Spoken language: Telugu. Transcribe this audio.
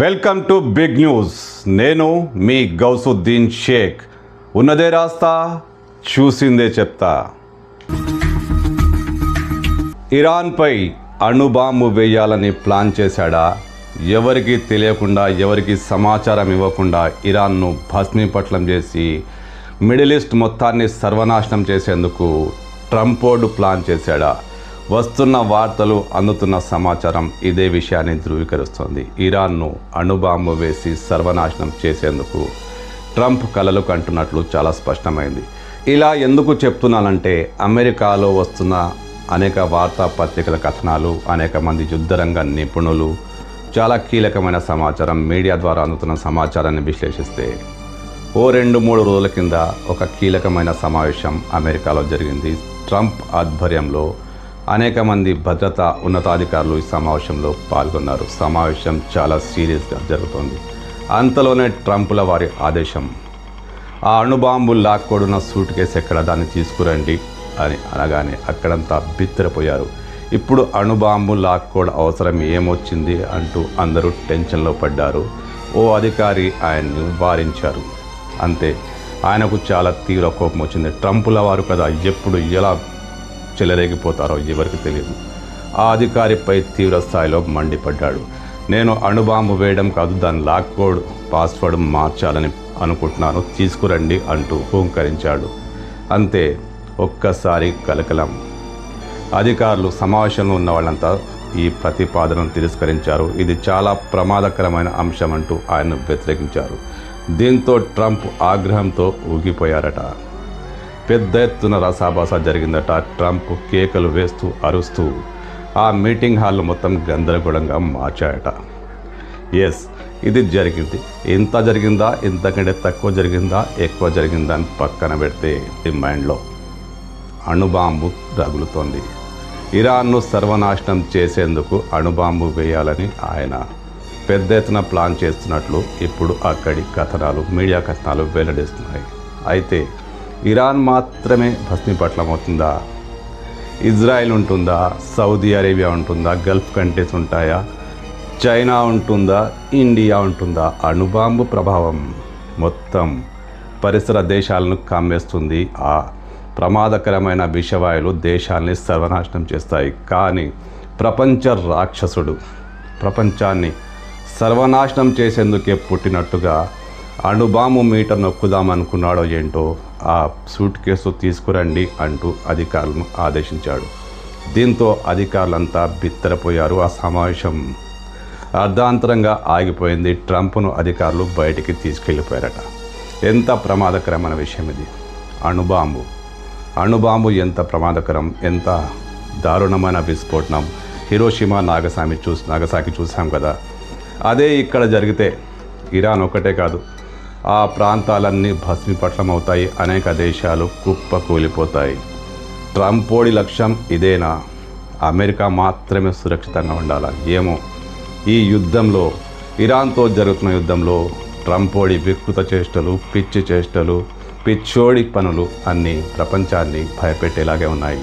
Welcome to big news. నేను మీ గౌసుద్దీన్ షేక్. ఉన్నదే రాస్తా, చూసిందే చెప్తా. ఇరాన్పై అణుబాంబు వేయాలని ప్లాన్ చేశాడా? ఎవరికి తెలియకుండా, ఎవరికి సమాచారం ఇవ్వకుండా ఇరాన్ను భస్మీపట్లం చేసి మిడిల్ ఈస్ట్ మొత్తాన్ని సర్వనాశనం చేసేందుకు ట్రంపోడు ప్లాన్ చేశాడా? వస్తున్న వార్తలు, అందుతున్న సమాచారం ఇదే విషయాన్ని ధృవీకరిస్తోంది. ఇరాన్ను అణుబాంబు వేసి సర్వనాశనం చేసేందుకు ట్రంప్ కలలు కంటున్నట్లు చాలా స్పష్టమైంది. ఇలా ఎందుకు చెప్తున్నానంటే, అమెరికాలో వస్తున్న అనేక వార్తాపత్రికల కథనాలు, అనేక మంది యుద్ధరంగ నిపుణులు, చాలా కీలకమైన సమాచారం, మీడియా ద్వారా అందుతున్న సమాచారాన్ని విశ్లేషిస్తే 2-3 రోజుల కింద ఒక కీలకమైన సమావేశం అమెరికాలో జరిగింది. ట్రంప్ ఆధ్వర్యంలో అనేక మంది భద్రతా ఉన్నతాధికారులు ఈ సమావేశంలో పాల్గొన్నారు. సమావేశం చాలా సీరియస్గా జరుగుతోంది. అంతలోనే ట్రంప్ల వారి ఆదేశం, ఆ అణుబాంబు లాక్కోడున్న సూట్ కేసు ఎక్కడ, దాన్ని తీసుకురండి అని అనగానే అక్కడంతా బిత్తరపోయారు. ఇప్పుడు అణుబాంబు లాక్కోడ్ అవసరం ఏమొచ్చింది అంటూ అందరూ టెన్షన్లో పడ్డారు. ఓ అధికారి ఆయన్ని వారించారు. అంతే, ఆయనకు చాలా తీవ్ర కోపం వచ్చింది. ట్రంపుల వారు కదా, ఎప్పుడు ఎలా చెలరేగిపోతారో ఎవరికి తెలియదు. ఆ అధికారిపై తీవ్ర స్థాయిలో మండిపడ్డాడు. నేను అణుబాంబు వేయడం కాదు, దాని లాక్కోడ్ పాస్వర్డ్ మార్చాలని అనుకుంటున్నాను, తీసుకురండి అంటూ హూంకరించాడు. అంతే, ఒక్కసారి కలకలం. అధికారులు, సమావేశంలో ఉన్న వాళ్ళంతా ఈ ప్రతిపాదనను తిరస్కరించారు. ఇది చాలా ప్రమాదకరమైన అంశం అంటూ ఆయన్ను వ్యతిరేకించారు. దీంతో ట్రంప్ ఆగ్రహంతో ఊగిపోయారట. పెద్ద ఎత్తున రసాభాస జరిగిందట. ట్రంప్ కేకలు వేస్తూ, అరుస్తూ ఆ మీటింగ్ హాల్ మొత్తం గందరగోళంగా మార్చాయట. ఎస్, ఇది జరిగింది. ఎంత జరిగిందా, ఇంతకంటే తక్కువ జరిగిందా, ఎక్కువ జరిగిందా అని పక్కన పెడితే ఈ మైండ్లో అణుబాంబు రగులుతోంది. ఇరాన్ను సర్వనాశనం చేసేందుకు అణుబాంబు వేయాలని ఆయన పెద్ద ఎత్తున ప్లాన్ చేస్తున్నట్లు ఇప్పుడు అక్కడి కథనాలు, మీడియా కథనాలు వెల్లడిస్తున్నాయి. అయితే ఇరాన్ మాత్రమే భస్మీపట్లం అవుతుందా? ఇజ్రాయెల్ ఉంటుందా? సౌదీ అరేబియా ఉంటుందా? గల్ఫ్ కంట్రీస్ ఉంటాయా? చైనా ఉంటుందా? ఇండియా ఉంటుందా? అణుబాంబు ప్రభావం మొత్తం పరిసర దేశాలను కమ్మేస్తుంది. ఆ ప్రమాదకరమైన విషవాయువులు దేశాల్ని సర్వనాశనం చేస్తాయి. కానీ ప్రపంచ రాక్షసుడు ప్రపంచాన్ని సర్వనాశనం చేసేందుకే పుట్టినట్టుగా అణుబాంబు మీటర్ నొక్కుదామనుకున్నాడో ఏంటో, ఆ సూట్ కేసు తీసుకురండి అంటూ అధికారులను ఆదేశించాడు. దీంతో అధికారులంతా బిత్తరపోయారు. ఆ సమావేశం అర్ధాంతరంగా ఆగిపోయింది. ట్రంప్ను అధికారులు బయటికి తీసుకెళ్ళిపోయారట. ఎంత ప్రమాదకరమైన విషయం ఇది! అణుబాంబు ఎంత ప్రమాదకరం, ఎంత దారుణమైన విస్ఫోటనం. హిరోషిమా, నాగసాకి చూసాం కదా. అదే ఇక్కడ జరిగితే ఇరాన్ ఒకటే కాదు, ఆ ప్రాంతాలన్నీ భస్మీపట్లం అవుతాయి. అనేక దేశాలు కుప్పకూలిపోతాయి. ట్రంపోడి లక్ష్యం ఇదేనా? అమెరికా మాత్రమే సురక్షితంగా ఉండాలా? ఏమో, ఈ యుద్ధంలో, ఇరాన్తో జరుగుతున్న యుద్ధంలో ట్రంపోడి వికృత చేష్టలు, పిచ్చి చేష్టలు, పిచ్చోడి పనులు అన్నీ ప్రపంచాన్ని భయపెట్టేలాగే ఉన్నాయి.